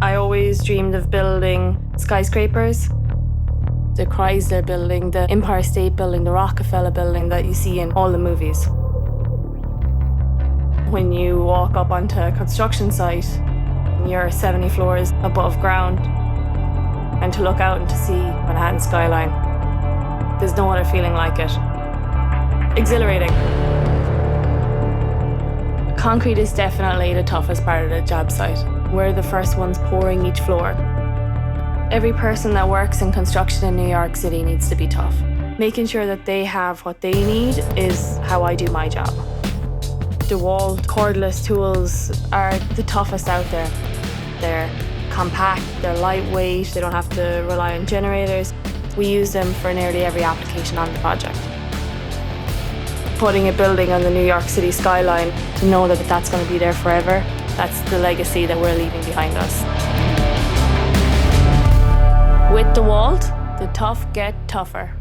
I always dreamed of building skyscrapers. The Chrysler Building, the Empire State Building, the Rockefeller Building that you see in all the movies. When you walk up onto a construction site, you're 70 floors above ground, and to look out and to see Manhattan skyline, there's no other feeling like it. Exhilarating. Concrete is definitely the toughest part of the job site. We're the first ones pouring each floor. Every person that works in construction in New York City needs to be tough. Making sure that they have what they need is how I do my job. DEWALT cordless tools are the toughest out there. They're compact, they're lightweight, they don't have to rely on generators. We use them for nearly every application on the project. Putting a building on the New York City skyline, to know that that's going to be there forever, that's the legacy that we're leaving behind us. With DEWALT, the tough get tougher.